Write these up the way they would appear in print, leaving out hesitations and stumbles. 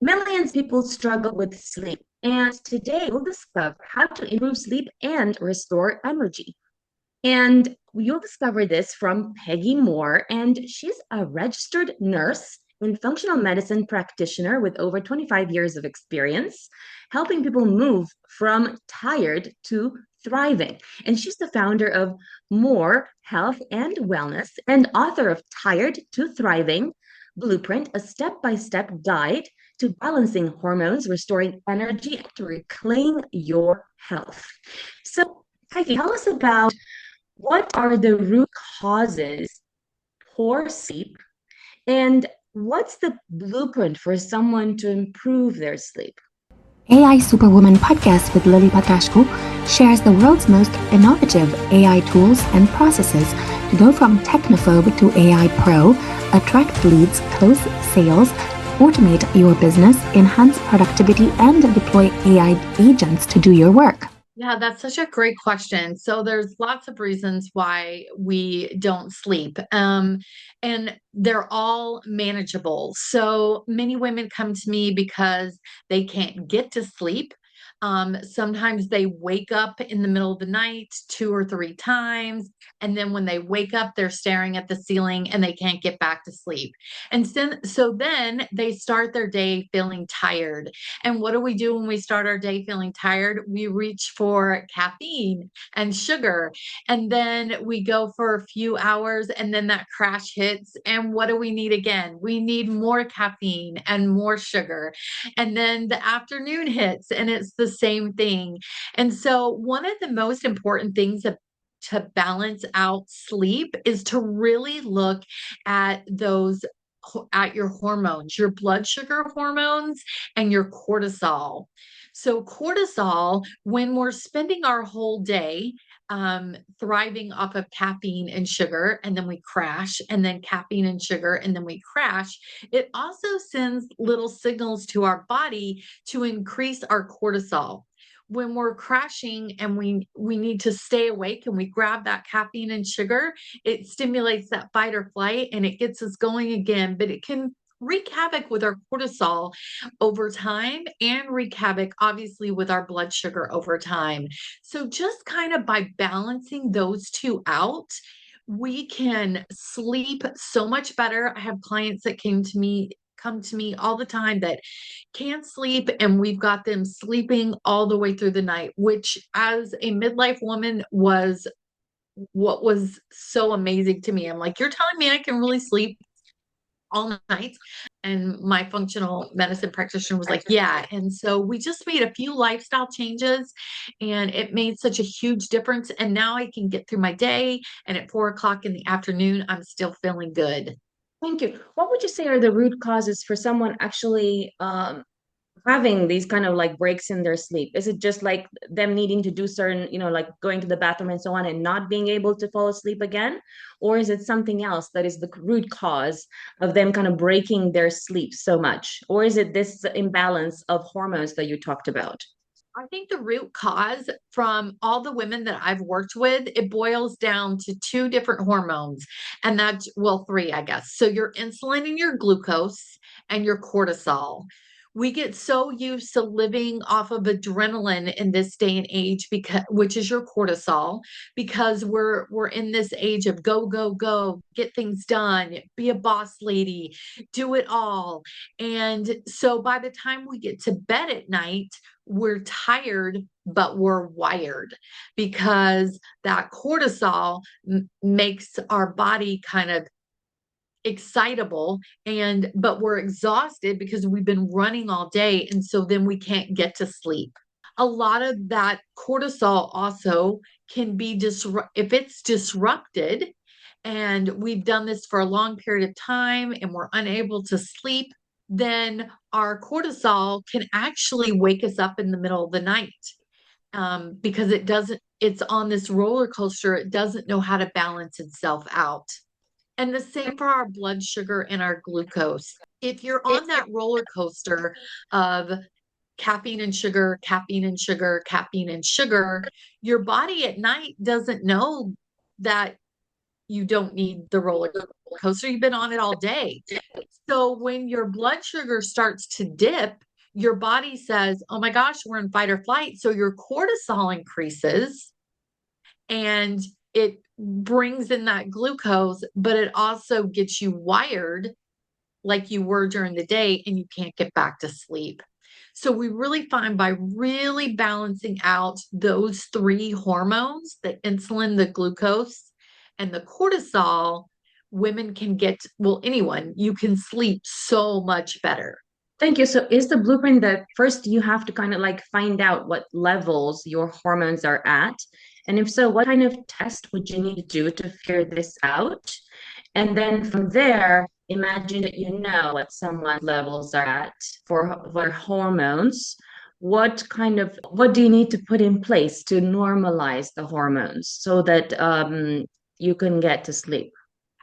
Millions of people struggle with sleep, and today we'll discover how to improve sleep and restore energy. And you'll discover this from Peggy Moore, and she's a registered nurse and functional medicine practitioner with over 25 years of experience, helping people move from tired to thriving. And she's the founder of More Health and Wellness and author of Tired to Thriving Blueprint, a step by step guide to balancing hormones, restoring energy, and to reclaim your health. So, Peggy, tell us about what are the root causes poor sleep and what's the blueprint for someone to improve their sleep? AI Superwoman podcast with Lily Patrascu shares the world's most innovative AI tools and processes to go from technophobe to AI pro, attract leads, close sales, automate your business, enhance productivity, and deploy AI agents to do your work. Yeah, that's such a great question. So there's lots of reasons why we don't sleep. And they're all manageable. So many women come to me because they can't get to sleep. Sometimes they wake up in the middle of the night 2 or 3 times. And then when they wake up, they're staring at the ceiling and they can't get back to sleep. And so then they start their day feeling tired. And what do we do when we start our day feeling tired? We reach for caffeine and sugar. And then we go for a few hours and then that crash hits. And what do we need again? We need more caffeine and more sugar. And then the afternoon hits and it's the same thing. And so, one of the most important things to balance out sleep is to really look at your hormones, your blood sugar hormones and your cortisol. So cortisol, when we're spending our whole day thriving off of caffeine and sugar, and then we crash, and then caffeine and sugar, and then we crash, it also sends little signals to our body to increase our cortisol. When we're crashing and we need to stay awake and we grab that caffeine and sugar, it stimulates that fight or flight and it gets us going again, but it can wreak havoc with our cortisol over time and wreak havoc, obviously, with our blood sugar over time. So, just kind of by balancing those two out, we can sleep so much better. I have clients that come to me all the time that can't sleep, and we've got them sleeping all the way through the night, which as a midlife woman was what was so amazing to me. I'm like, you're telling me I can really sleep all night? And my functional medicine practitioner was like, yeah. And so we just made a few lifestyle changes and it made such a huge difference. And now I can get through my day. And at 4 o'clock in the afternoon, I'm still feeling good. Thank you. What would you say are the root causes for someone actually having these kind of like breaks in their sleep? Is it just like them needing to do certain, like going to the bathroom and so on and not being able to fall asleep again? Or is it something else that is the root cause of them kind of breaking their sleep so much? Or is it this imbalance of hormones that you talked about? I think the root cause from all the women that I've worked with, it boils down to two different hormones. And that's, well, three, I guess. So your insulin and your glucose and your cortisol. We get so used to living off of adrenaline in this day and age, because which is your cortisol, because we're in this age of go, go, go, get things done, be a boss lady, do it all. And so by the time we get to bed at night, we're tired, but we're wired because that cortisol makes our body kind of excitable, and but we're exhausted because we've been running all day, and so then we can't get to sleep. A lot of that cortisol also can be if it's disrupted, and we've done this for a long period of time and we're unable to sleep, then our cortisol can actually wake us up in the middle of the night, because it's on this roller coaster. It doesn't know how to balance itself out. And the same for our blood sugar and our glucose. If you're on that roller coaster of caffeine and sugar, caffeine and sugar, caffeine and sugar, your body at night doesn't know that you don't need the roller coaster, you've been on it all day. So when your blood sugar starts to dip, your body says, oh my gosh, we're in fight or flight. So your cortisol increases and it brings in that glucose, but it also gets you wired like you were during the day and you can't get back to sleep. So we really find by really balancing out those three hormones, the insulin, the glucose, and the cortisol, women can get, well, anyone, you can sleep so much better. Thank you. So is the blueprint that first you have to kind of like find out what levels your hormones are at? And if so, what kind of test would you need to do to figure this out? And then from there, imagine that you know what someone's levels are at for hormones. What do you need to put in place to normalize the hormones so that you can get to sleep?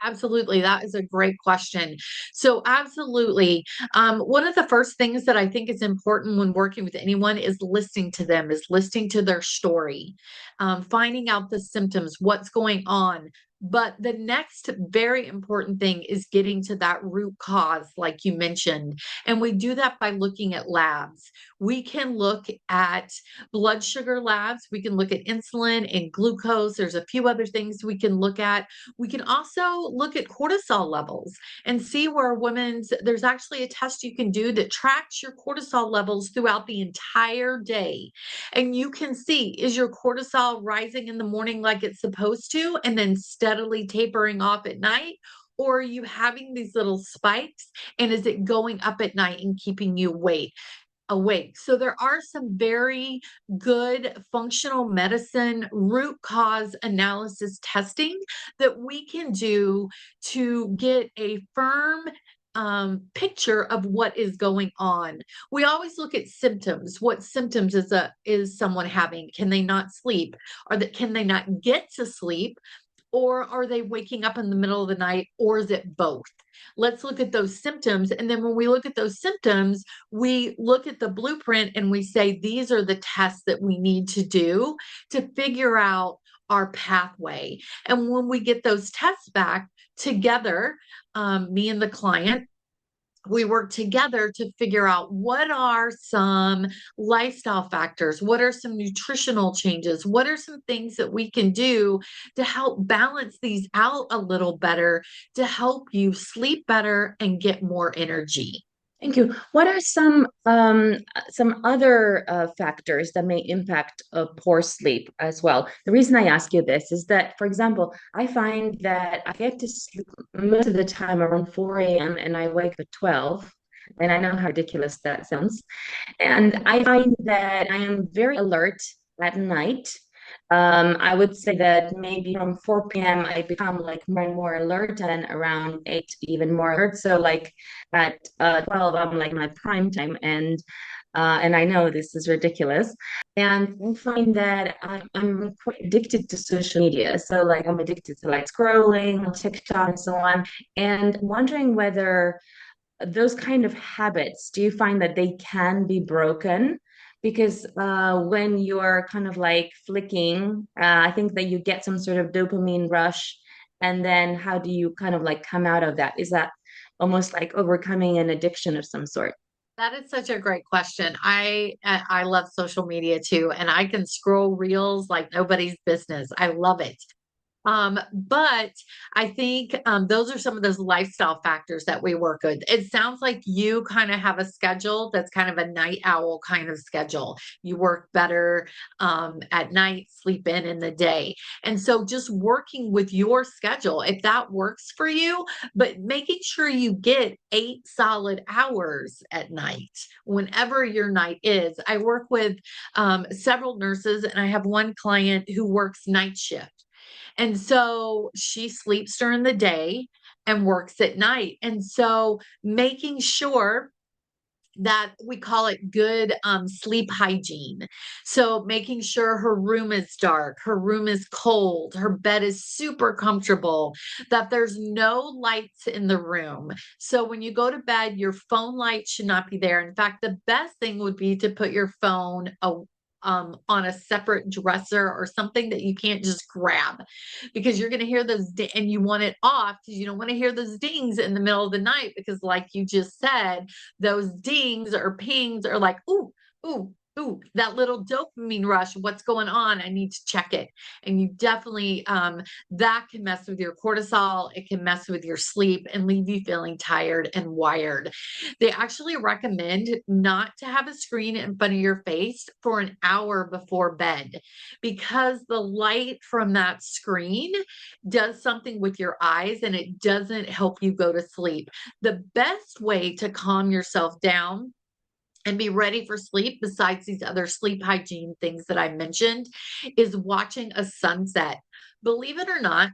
Absolutely. That is a great question. So, absolutely. One of the first things that I think is important when working with anyone is listening to them, is listening to their story, finding out the symptoms, what's going on. But the next very important thing is getting to that root cause, like you mentioned. And we do that by looking at labs. We can look at blood sugar labs, we can look at insulin and glucose. There's a few other things we can look at. We can also look at cortisol levels and see where there's actually a test you can do that tracks your cortisol levels throughout the entire day. And you can see, is your cortisol rising in the morning like it's supposed to, and then steadily tapering off at night? Or are you having these little spikes? And is it going up at night and keeping you awake? So there are some very good functional medicine root cause analysis testing that we can do to get a firm picture of what is going on. We always look at symptoms. What symptoms is someone having? Can they not sleep? Can they not get to sleep? Or are they waking up in the middle of the night? Or is it both? Let's look at those symptoms. And then when we look at those symptoms, we look at the blueprint and we say, these are the tests that we need to do to figure out our pathway. And when we get those tests back together, me and the client, we work together to figure out what are some lifestyle factors, what are some nutritional changes, what are some things that we can do to help balance these out a little better, to help you sleep better and get more energy. Thank you. What are some other factors that may impact poor sleep as well? The reason I ask you this is that, for example, I find that I get to sleep most of the time around 4 a.m. and I wake at 12. And I know how ridiculous that sounds. And I find that I am very alert at night. I would say that maybe from 4 p.m. I become like more and more alert, and around 8 even more alert. So like at 12, I'm like my prime time, and I know this is ridiculous. And I find that I'm quite addicted to social media. So like I'm addicted to like scrolling on TikTok and so on, and wondering whether those kind of habits, do you find that they can be broken? Because when you're kind of like flicking, I think that you get some sort of dopamine rush. And then how do you kind of like come out of that? Is that almost like overcoming an addiction of some sort? That is such a great question. I love social media too, and I can scroll reels like nobody's business. I love it. But I think those are some of those lifestyle factors that we work with. It sounds like you kind of have a schedule that's kind of a night owl kind of schedule. You work better at night, sleep in the day. And so just working with your schedule, if that works for you, but making sure you get 8 solid hours at night, whenever your night is. I work with several nurses, and I have one client who works night shift. And so she sleeps during the day and works at night. And so making sure that we call it good sleep hygiene. So making sure her room is dark, her room is cold, her bed is super comfortable, that there's no lights in the room. So when you go to bed, your phone light should not be there. In fact, the best thing would be to put your phone on a separate dresser or something that you can't just grab, because you're going to hear those and you want it off because you don't want to hear those dings in the middle of the night, because like you just said, those dings or pings are like, ooh, ooh, ooh, that little dopamine rush. What's going on? I need to check it. And you definitely, that can mess with your cortisol. It can mess with your sleep and leave you feeling tired and wired. They actually recommend not to have a screen in front of your face for an hour before bed, because the light from that screen does something with your eyes and it doesn't help you go to sleep. The best way to calm yourself down and be ready for sleep, besides these other sleep hygiene things that I mentioned, is watching a sunset. Believe it or not,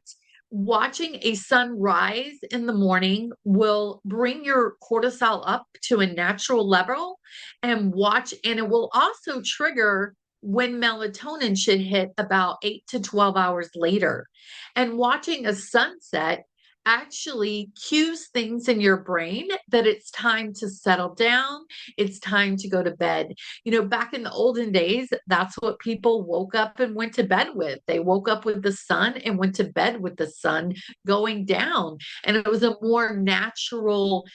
watching a sunrise in the morning will bring your cortisol up to a natural level, and it will also trigger when melatonin should hit about 8 to 12 hours later. And watching a sunset actually cues things in your brain that it's time to settle down, it's time to go to bed. Back in the olden days, that's what people woke up and went to bed with. They woke up with the sun and went to bed with the sun going down. And it was a more natural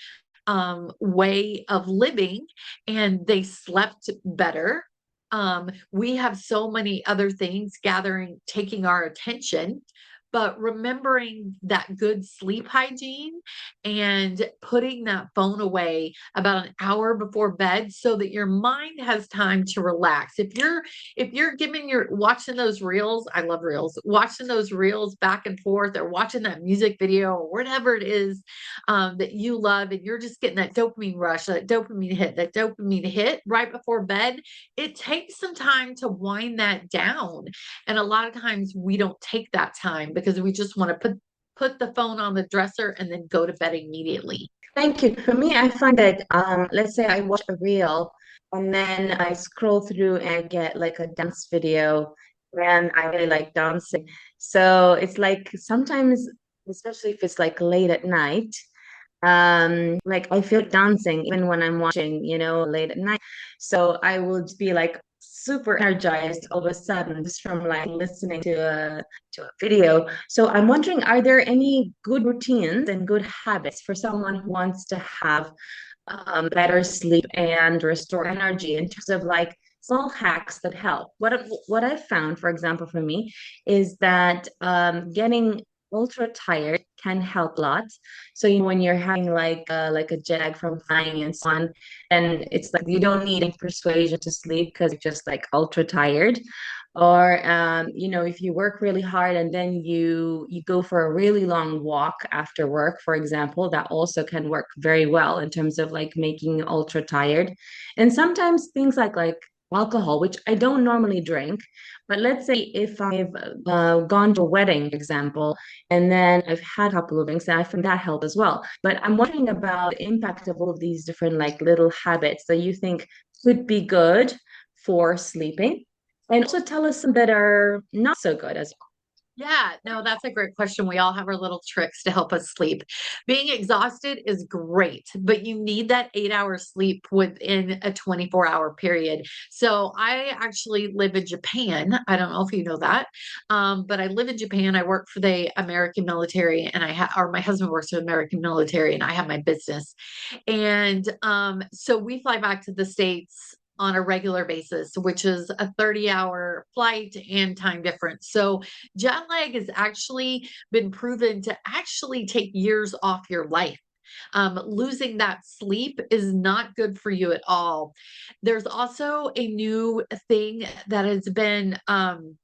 way of living, and they slept better. We have so many other things taking our attention, but remembering that good sleep hygiene and putting that phone away about an hour before bed so that your mind has time to relax. If you're watching those reels, I love reels, watching those reels back and forth, or watching that music video or whatever it is that you love, and you're just getting that dopamine rush, that dopamine hit right before bed, it takes some time to wind that down. And a lot of times we don't take that time because we just want to put the phone on the dresser and then go to bed immediately. Thank you. For me, I find that let's say I watch a reel and then I scroll through and get like a dance video, and I really like dancing. So it's like sometimes, especially if it's like late at night, like I feel dancing even when I'm watching, late at night. So I would be like super energized all of a sudden just from like listening to a video. So I'm wondering, are there any good routines and good habits for someone who wants to have better sleep and restore energy, in terms of like small hacks that help? What I've found, for example, for me, is that getting ultra tired can help a lot. So when you're having like a jag from flying and so on, and it's like you don't need any persuasion to sleep because you're just like ultra tired. Or if you work really hard and then you go for a really long walk after work, for example, that also can work very well in terms of like making you ultra tired. And sometimes things like alcohol, which I don't normally drink, but let's say if I've gone to a wedding, for example, and then I've had a couple of drinks, and I find that help as well. But I'm wondering about the impact of all of these different like little habits that you think could be good for sleeping, and also tell us some that are not so good as Yeah, no, that's a great question. We all have our little tricks to help us sleep. Being exhausted is great, but you need that 8 hour sleep within a 24-hour period. So I actually live in Japan. I don't know if you know that, but I live in Japan. I work for the American military, and or my husband works for the American military, and I have my business. And so we fly back to the States on a regular basis, which is a 30-hour flight and time difference. So jet lag has actually been proven to actually take years off your life. Losing that sleep is not good for you at all. There's also a new thing that has been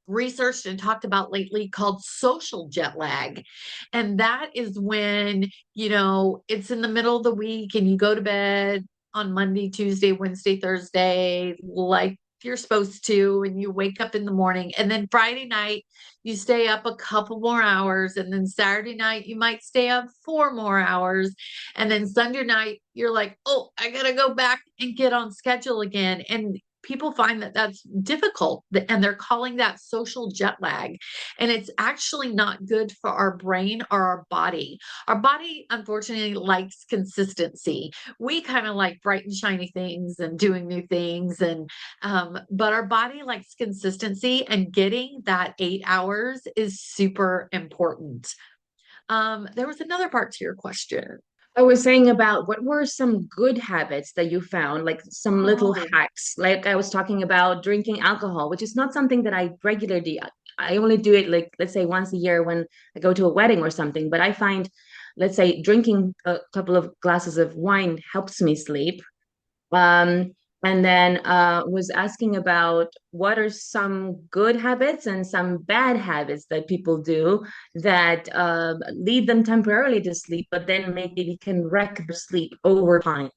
researched and talked about lately called social jet lag. And that is when, it's in the middle of the week and you go to bed on Monday, Tuesday, Wednesday, Thursday, like you're supposed to, and you wake up in the morning, and then Friday night you stay up a couple more hours, and then Saturday night you might stay up 4 more hours, and then Sunday night you're like, oh, I gotta go back and get on schedule again. And people find that that's difficult, and they're calling that social jet lag. And it's actually not good for our brain or our body. Our body, unfortunately, likes consistency. We kind of like bright and shiny things and doing new things. But our body likes consistency, and getting that 8 hours is super important. There was another part to your question. I was saying about what were some good habits that you found, like some little Oh, hacks. Like I was talking about drinking alcohol, which is not something that I regularly, I only do it like, let's say once a year when I go to a wedding or something. But I find, let's say, drinking a couple of glasses of wine helps me sleep. Um, and then was asking about what are some good habits and some bad habits that people do that lead them temporarily to sleep, but then maybe can wreck their sleep over time.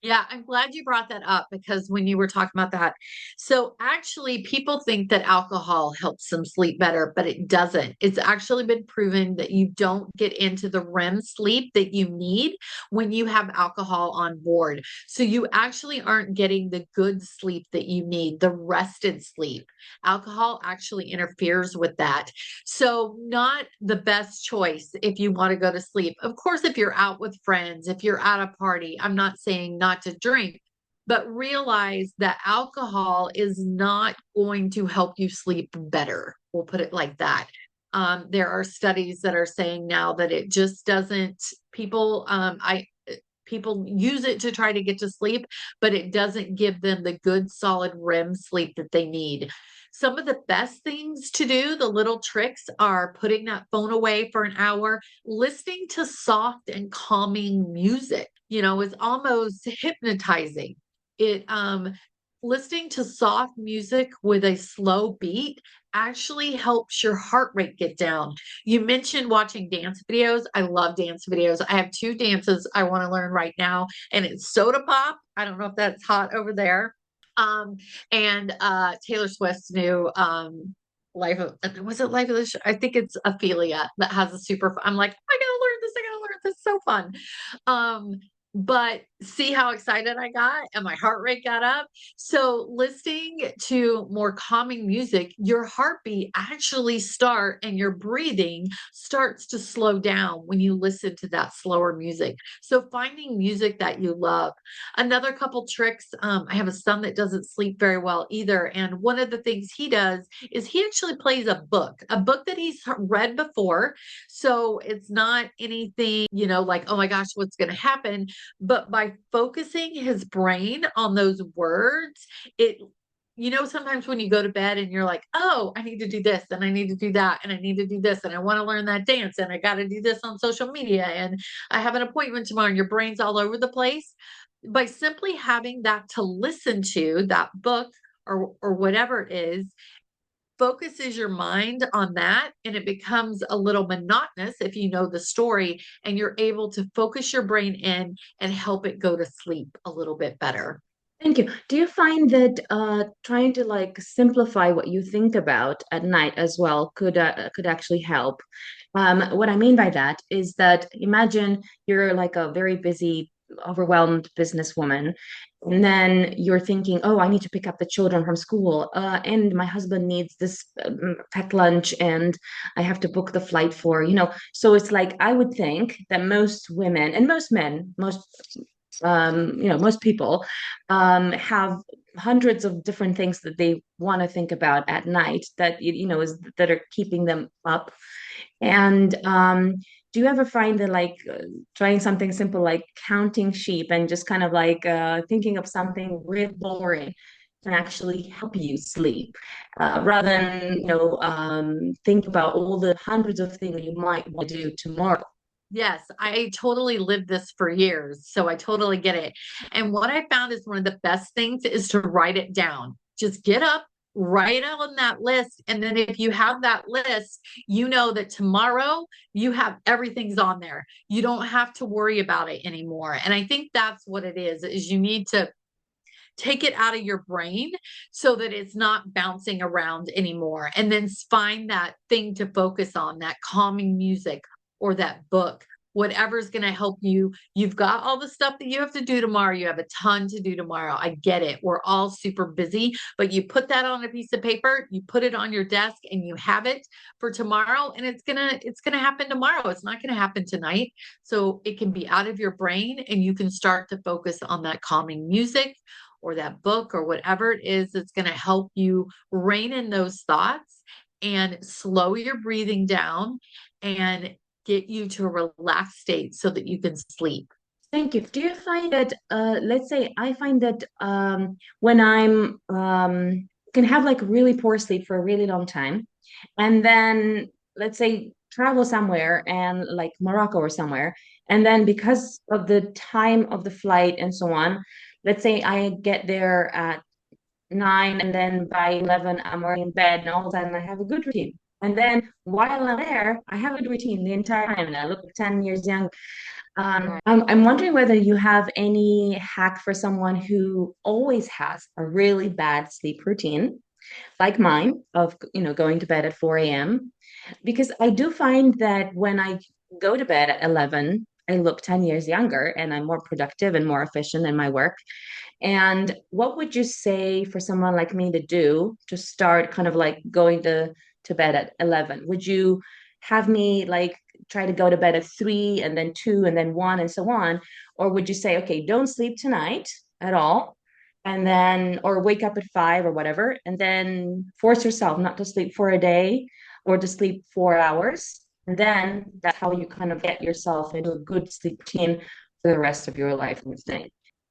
yeah, I'm glad you brought that up, because when you were talking about that, so actually, people think that alcohol helps them sleep better, but it doesn't. It's actually been proven that you don't get into the REM sleep that you need when you have alcohol on board. So you actually aren't getting the good sleep that you need, the rested sleep. Alcohol actually interferes with that. So, not the best choice if you want to go to sleep. Of course, if you're out with friends, if you're at a party, I'm not saying not to drink, but realize that alcohol is not going to help you sleep better. We'll put it like that. There are studies that are saying now that it just doesn't, people use it to try to get to sleep, but it doesn't give them the good solid REM sleep that they need. Some of the best things to do, the little tricks, are putting that phone away for an hour, listening to soft and calming music, is almost hypnotizing. It Listening to soft music with a slow beat actually helps your heart rate get down. You mentioned watching dance videos. I love dance videos. I have two dances I want to learn right now, and it's soda pop. I don't know if that's hot over there. Um, and Taylor Swift's new Life of, was it Life of the Show? I think it's Ophelia that has a super. I'm like, I gotta learn this. I gotta learn this. So fun. Um, but see how excited I got, and my heart rate got up. So listening to more calming music, your heartbeat actually and your breathing starts to slow down when you listen to that slower music. So finding music that you love. Another couple tricks. I have a son that doesn't sleep very well either. And one of the things he does is he actually plays a book that he's read before. So it's not anything, like, oh my gosh, what's going to happen? But by focusing his brain on those words, it, sometimes when you go to bed and you're like, oh, I need to do this and I need to do that and I need to do this and I want to learn that dance and I got to do this on social media and I have an appointment tomorrow, and your brain's all over the place. By simply having that to listen to, that book or whatever it is, focuses your mind on that, and it becomes a little monotonous if you know the story, and you're able to focus your brain in and help it go to sleep a little bit better. Thank you. Do you find that trying to like simplify what you think about at night as well could actually help? What I mean by that is that imagine you're like a very busy, overwhelmed businesswoman, and then you're thinking, oh, I need to pick up the children from school, and my husband needs this packed lunch, and I have to book the flight for. So it's like I would think that most women and most men, most people have hundreds of different things that they want to think about at night that are keeping them up. And do you ever find that like trying something simple like counting sheep and just kind of like thinking of something really boring can actually help you sleep rather than think about all the hundreds of things you might want to do tomorrow? Yes, I totally lived this for years, so I totally get it. And what I found is one of the best things is to write it down. Just get up, write on that list, and then if you have that list, you know that tomorrow you have everything's on there. You don't have to worry about it anymore. And I think that's what it is you need to take it out of your brain so that it's not bouncing around anymore. And then find that thing to focus on, that calming music or that book whatever's going to help you. You've got all the stuff that you have to do tomorrow. You have a ton to do tomorrow. I get it. We're all super busy, but you put that on a piece of paper, you put it on your desk, and you have it for tomorrow, and it's going to happen tomorrow. It's not going to happen tonight. So it can be out of your brain, and you can start to focus on that calming music or that book or whatever it is that's going to help you rein in those thoughts and slow your breathing down and get you to a relaxed state so that you can sleep. Thank you. Do you find that, let's say I find that when I'm can have like really poor sleep for a really long time, and then let's say travel somewhere and like Morocco or somewhere, and then because of the time of the flight and so on, let's say I get there at 9 and then by 11 I'm already in bed and all of a sudden I have a good routine. And then while I'm there, I have a good routine the entire time and I look 10 years young. I'm wondering whether you have any hack for someone who always has a really bad sleep routine, like mine, of going to bed at 4 a.m. Because I do find that when I go to bed at 11, I look 10 years younger and I'm more productive and more efficient in my work. And what would you say for someone like me to do to start kind of like going to bed at 11? Would you have me like try to go to bed at 3 and then 2 and then 1 and so on? Or would you say, okay, don't sleep tonight at all? And then, or wake up at 5 or whatever, and then force yourself not to sleep for a day or to sleep 4 hours. And then that's how you kind of get yourself into a good sleep routine for the rest of your life.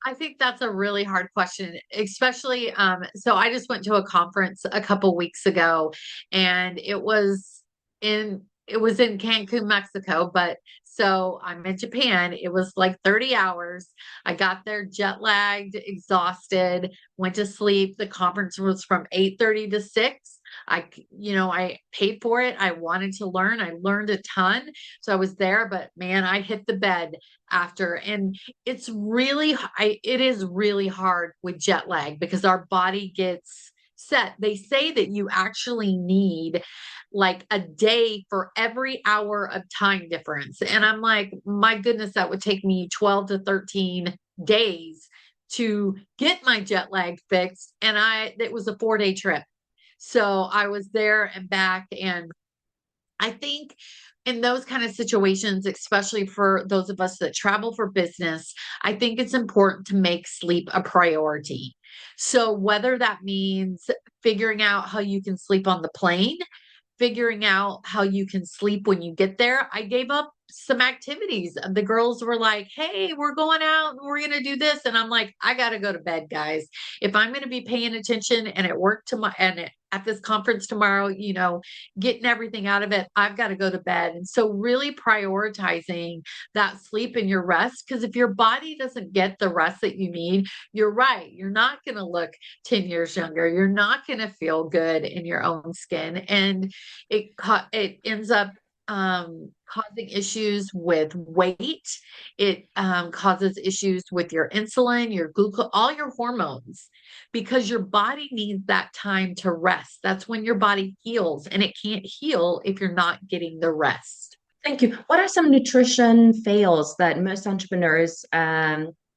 I think that's a really hard question, especially so I just went to a conference a couple weeks ago and it was in Cancun, Mexico, but so I'm in Japan. It was like 30 hours. I got there jet lagged, exhausted, went to sleep. The conference was from 8:30 to 6. I paid for it. I wanted to learn. I learned a ton. So I was there, but man, I hit the bed after. And it is really hard with jet lag because our body gets set. They say that you actually need like a day for every hour of time difference. And I'm like, my goodness, that would take me 12 to 13 days to get my jet lag fixed. And it was a 4-day trip. So I was there and back. And I think in those kind of situations, especially for those of us that travel for business, I think it's important to make sleep a priority. So whether that means figuring out how you can sleep on the plane, figuring out how you can sleep when you get there. I gave up some activities. The girls were like, hey, we're going out and we're going to do this. And I'm like, I got to go to bed, guys. If I'm going to be paying attention and at work tomorrow and at this conference tomorrow, getting everything out of it, I've got to go to bed. And so really prioritizing that sleep and your rest, because if your body doesn't get the rest that you need, you're right. You're not going to look 10 years younger. You're not going to feel good in your own skin. And it ends up causing issues with weight. It causes issues with your insulin, your glucose, all your hormones, because your body needs that time to rest. That's when your body heals, and it can't heal if you're not getting the rest. Thank you. What are some nutrition fails that most entrepreneurs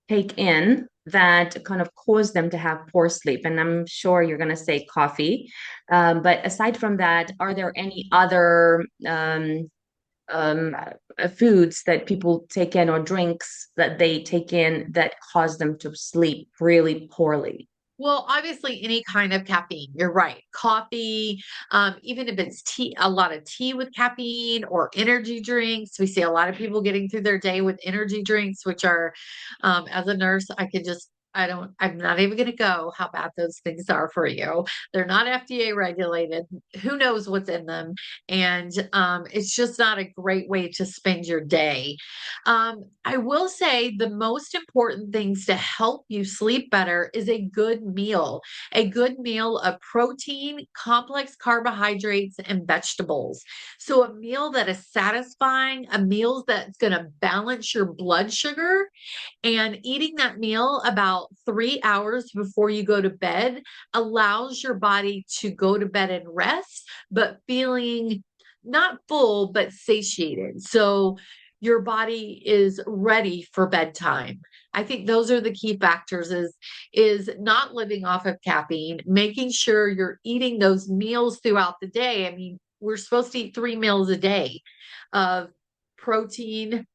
take in that kind of cause them to have poor sleep? And I'm sure you're going to say coffee. But aside from that, are there any other foods that people take in or drinks that they take in that cause them to sleep really poorly? Well, obviously, any kind of caffeine, you're right. Coffee, even if it's tea, a lot of tea with caffeine or energy drinks. We see a lot of people getting through their day with energy drinks, which are, as a nurse, I'm not even going to go how bad those things are for you. They're not FDA regulated. Who knows what's in them? And it's just not a great way to spend your day. I will say the most important things to help you sleep better is a good meal of protein, complex carbohydrates, and vegetables. So a meal that is satisfying, a meal that's going to balance your blood sugar, and eating that meal about 3 hours before you go to bed allows your body to go to bed and rest, but feeling not full, but satiated. So your body is ready for bedtime. I think those are the key factors is not living off of caffeine, making sure you're eating those meals throughout the day. I mean, we're supposed to eat 3 meals a day of protein,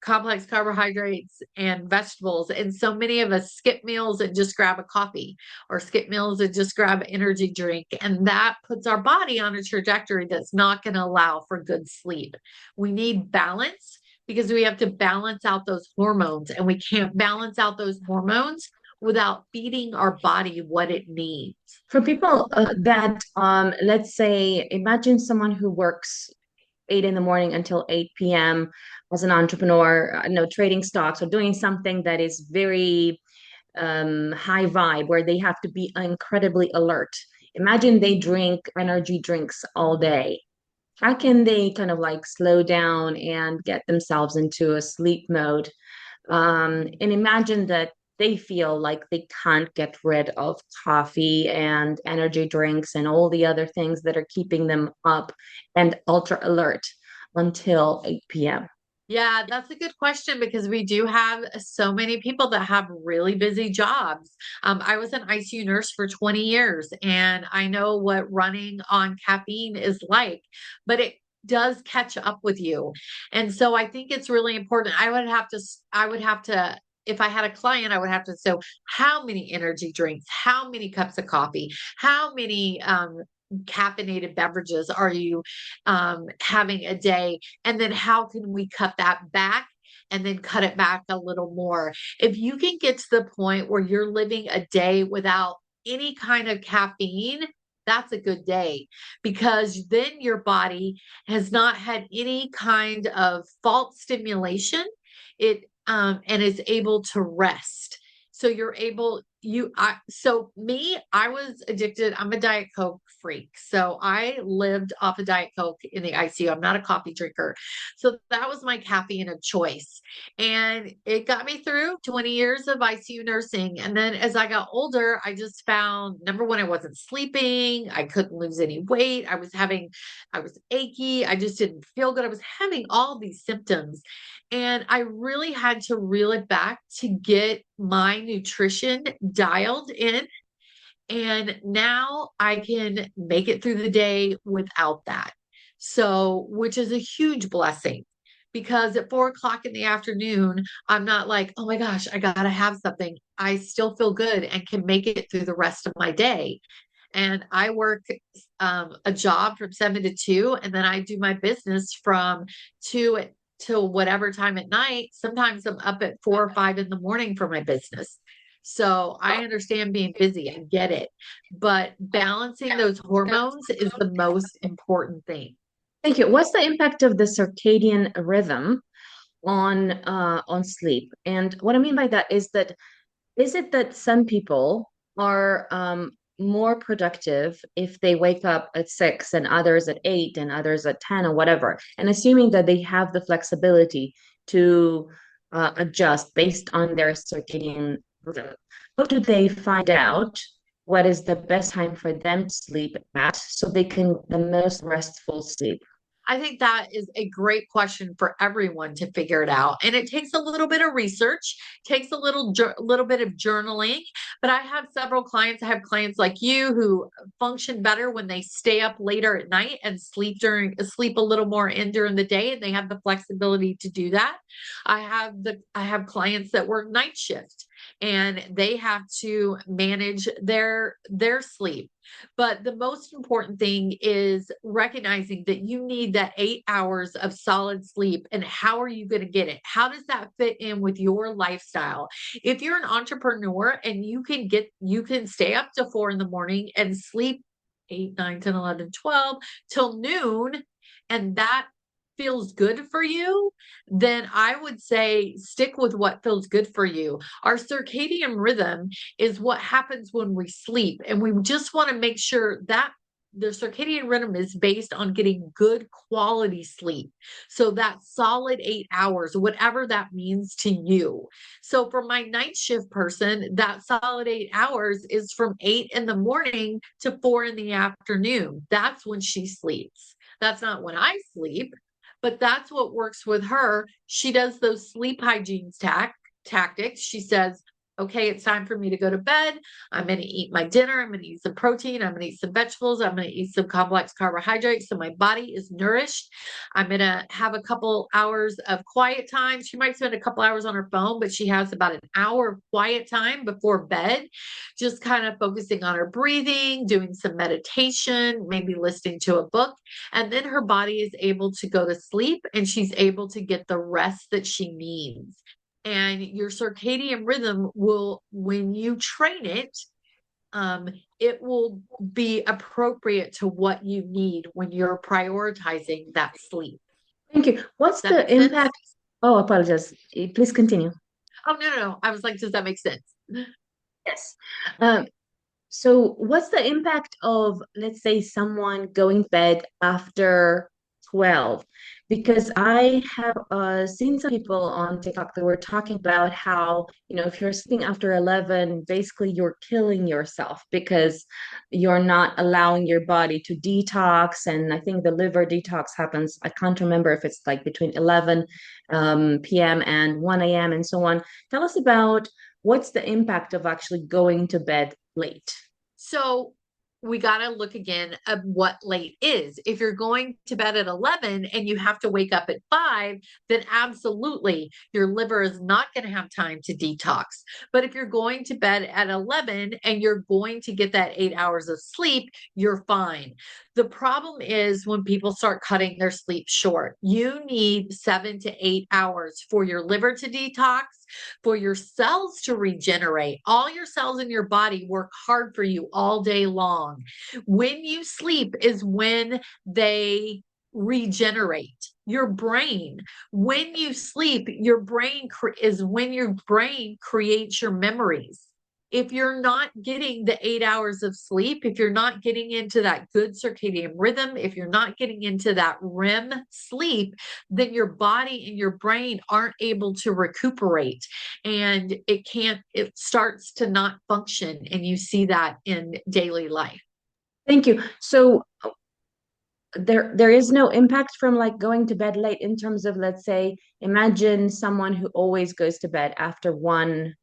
complex carbohydrates, and vegetables. And so many of us skip meals and just grab a coffee, or skip meals and just grab an energy drink. And that puts our body on a trajectory that's not going to allow for good sleep. We need balance because we have to balance out those hormones, and we can't balance out those hormones without feeding our body what it needs. For people that, let's say, imagine someone who works 8 in the morning until 8 p.m. as an entrepreneur, trading stocks or doing something that is very high vibe, where they have to be incredibly alert. Imagine they drink energy drinks all day. How can they kind of like slow down and get themselves into a sleep mode? And imagine that they feel like they can't get rid of coffee and energy drinks and all the other things that are keeping them up and ultra alert until 8 p.m. Yeah, that's a good question because we do have so many people that have really busy jobs. I was an ICU nurse for 20 years, and I know what running on caffeine is like, but it does catch up with you. And so I think it's really important. If I had a client, I would have to, so how many energy drinks, how many cups of coffee, how many caffeinated beverages are you having a day? And then how can we cut that back and then cut it back a little more? If you can get to the point where you're living a day without any kind of caffeine, that's a good day, because then your body has not had any kind of false stimulation. And is able to rest. So you're able, so me, I was addicted. I'm a Diet Coke freak. So I lived off of Diet Coke in the ICU. I'm not a coffee drinker. So that was my caffeine of choice. And it got me through 20 years of ICU nursing. And then as I got older, I just found, number one, I wasn't sleeping. I couldn't lose any weight. I was achy. I just didn't feel good. I was having all these symptoms. And I really had to reel it back to get my nutrition dialed in. And now I can make it through the day without that. So, which is a huge blessing, because at 4 o'clock in the afternoon, I'm not like, oh my gosh, I got to have something. I still feel good and can make it through the rest of my day. And I work a job from 7 to 2, and then I do my business from 2 till whatever time at night. Sometimes I'm up at 4 or 5 in the morning for my business. So I understand being busy. I get it. But balancing those hormones is the most important thing. Thank you. What's the impact of the circadian rhythm on sleep? And what I mean by that is that, is it that some people are more productive if they wake up at 6 and others at 8 and others at 10 or whatever? And assuming that they have the flexibility to adjust based on their circadian rhythm, how do they find out what is the best time for them to sleep at so they can the most restful sleep? I think that is a great question for everyone to figure it out. And it takes a little bit of research, takes a little bit of journaling. But I have several clients. I have clients like you who function better when they stay up later at night and sleep a little more in during the day, and they have the flexibility to do that. I have clients that work night shift, and they have to manage their sleep. But the most important thing is recognizing that you need that 8 hours of solid sleep. And how are you going to get it? How does that fit in with your lifestyle? If you're an entrepreneur and you can stay up to 4 in the morning and sleep 8, 9, 10, 11, 12 till noon, and that feels good for you, then I would say stick with what feels good for you. Our circadian rhythm is what happens when we sleep. And we just want to make sure that the circadian rhythm is based on getting good quality sleep. So that solid 8 hours, whatever that means to you. So for my night shift person, that solid 8 hours is from 8 in the morning to 4 in the afternoon. That's when she sleeps. That's not when I sleep. but that's what works with her. She does those sleep hygiene tactics. She says, okay, it's time for me to go to bed. I'm going to eat my dinner. I'm going to eat some protein. I'm going to eat some vegetables. I'm going to eat some complex carbohydrates. So my body is nourished. I'm going to have a couple hours of quiet time. She might spend a couple hours on her phone, but she has about an hour of quiet time before bed, just kind of focusing on her breathing, doing some meditation, maybe listening to a book. And then her body is able to go to sleep and she's able to get the rest that she needs. And your circadian rhythm will, when you train it, it will be appropriate to what you need when you're prioritizing that sleep. Thank you. What's Does that the make sense? impact? Oh, apologize. Please continue. Oh, no, no, no. I was like, does that make sense? Yes. Um, So, what's the impact of, let's say, someone going to bed after 12? Because I have seen some people on TikTok that were talking about how, if you're sleeping after 11, basically you're killing yourself because you're not allowing your body to detox. And I think the liver detox happens, I can't remember if it's like between 11 p.m. and 1 a.m. and so on. Tell us about what's the impact of actually going to bed late. So we got to look again at what late is. If you're going to bed at 11 and you have to wake up at 5, then absolutely your liver is not going to have time to detox. But if you're going to bed at 11 and you're going to get that 8 hours of sleep, you're fine. The problem is when people start cutting their sleep short. You need 7 to 8 hours for your liver to detox, for your cells to regenerate. All your cells in your body work hard for you all day long. When you sleep is when they regenerate. Your brain, when you sleep, your brain is when your brain creates your memories. If you're not getting the 8 hours of sleep, if you're not getting into that good circadian rhythm, if you're not getting into that REM sleep, then your body and your brain aren't able to recuperate, and it starts to not function. And you see that in daily life. Thank you. So there is no impact from like going to bed late in terms of, let's say, imagine someone who always goes to bed after 1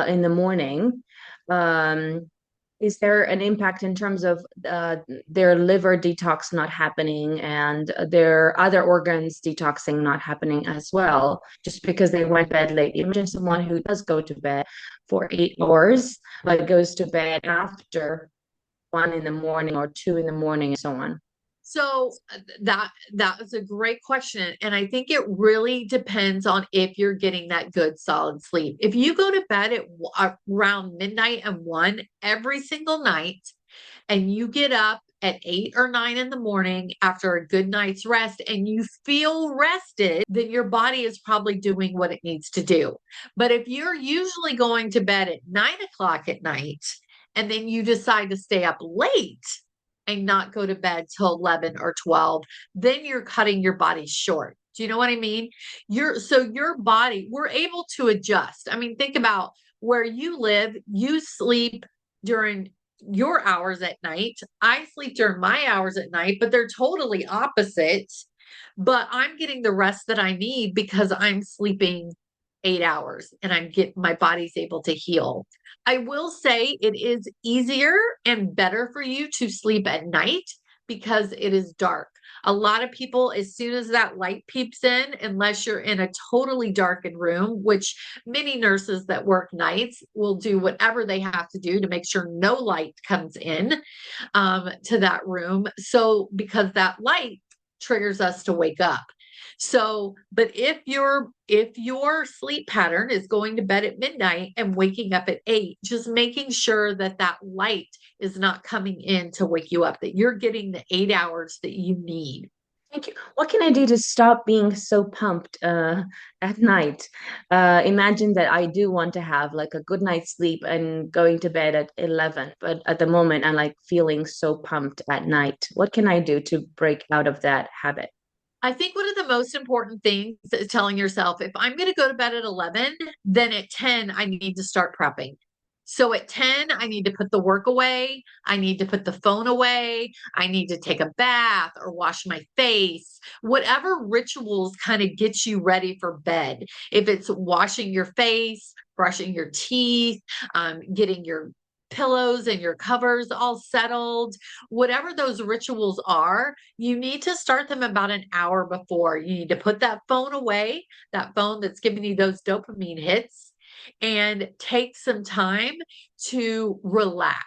in the morning. Um, is there an impact in terms of their liver detox not happening and their other organs detoxing not happening as well, just because they went to bed late? Imagine someone who does go to bed for 8 hours, but goes to bed after 1 in the morning or 2 in the morning and so on. So that is a great question. And I think it really depends on if you're getting that good solid sleep. If you go to bed at around midnight and 1 every single night, and you get up at 8 or 9 in the morning after a good night's rest and you feel rested, then your body is probably doing what it needs to do. But if you're usually going to bed at 9 o'clock at night and then you decide to stay up late and not go to bed till 11 or 12, then you're cutting your body short. Do you know what I mean? Your body, we're able to adjust. I mean, think about where you live, you sleep during your hours at night. I sleep during my hours at night, but they're totally opposite. But I'm getting the rest that I need because I'm sleeping 8 hours and my body's able to heal. I will say it is easier and better for you to sleep at night because it is dark. A lot of people, as soon as that light peeps in, unless you're in a totally darkened room, which many nurses that work nights will do whatever they have to do to make sure no light comes in to that room. So, because that light triggers us to wake up. So, but if your sleep pattern is going to bed at midnight and waking up at 8, just making sure that that light is not coming in to wake you up, that you're getting the 8 hours that you need. Thank you. What can I do to stop being so pumped at night? Imagine that I do want to have like a good night's sleep and going to bed at 11, but at the moment I'm like feeling so pumped at night. What can I do to break out of that habit? I think one of the most important things is telling yourself, if I'm going to go to bed at 11, then at 10, I need to start prepping. So at 10, I need to put the work away. I need to put the phone away. I need to take a bath or wash my face. Whatever rituals kind of get you ready for bed. If it's washing your face, brushing your teeth, getting your pillows and your covers all settled, whatever those rituals are, you need to start them about an hour before. You need to put that phone away, that phone that's giving you those dopamine hits, and take some time to relax,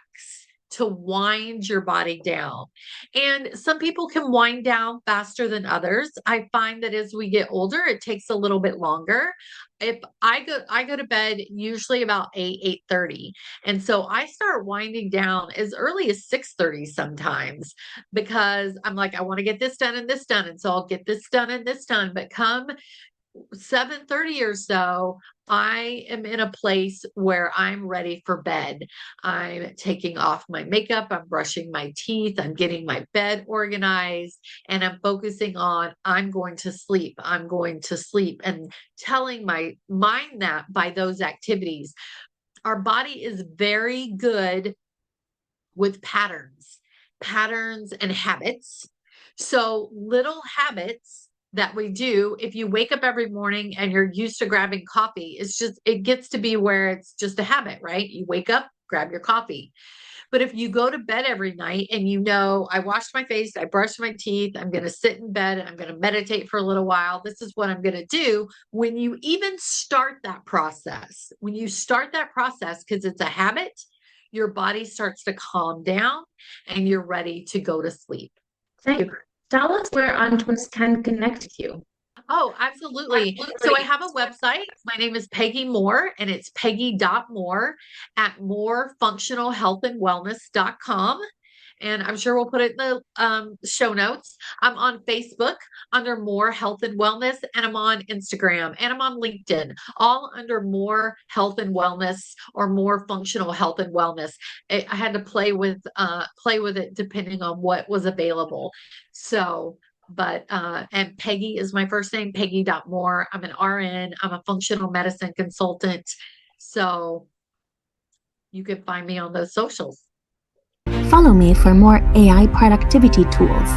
to wind your body down. And some people can wind down faster than others. I find that as we get older, it takes a little bit longer. If I go to bed usually about 8:30. And so I start winding down as early as 6:30 sometimes, because I'm like, I want to get this done and this done. And so I'll get this done and this done. But come 7:30 or so, I am in a place where I'm ready for bed. I'm taking off my makeup, I'm brushing my teeth, I'm getting my bed organized, and I'm focusing on I'm going to sleep. I'm going to sleep, and telling my mind that by those activities. Our body is very good with patterns and habits. So little habits that we do, if you wake up every morning and you're used to grabbing coffee, it gets to be where it's just a habit, right? You wake up, grab your coffee. But if you go to bed every night and I washed my face, I brushed my teeth, I'm going to sit in bed, I'm going to meditate for a little while. This is what I'm going to do. When you even start that process, because it's a habit, your body starts to calm down and you're ready to go to sleep. Thank you. Tell us where entrepreneurs can connect with you. Oh, absolutely. So I have a website. My name is Peggy Moore, and it's peggy.moore at morefunctionalhealthandwellness.com. And I'm sure we'll put it in the show notes. I'm on Facebook under More Health and Wellness, and I'm on Instagram, and I'm on LinkedIn, all under More Health and Wellness or More Functional Health and Wellness. I had to play with it depending on what was available. So, and Peggy is my first name, Peggy.Moore. I'm an RN. I'm a functional medicine consultant. So you can find me on those socials. Follow me for more AI productivity tools.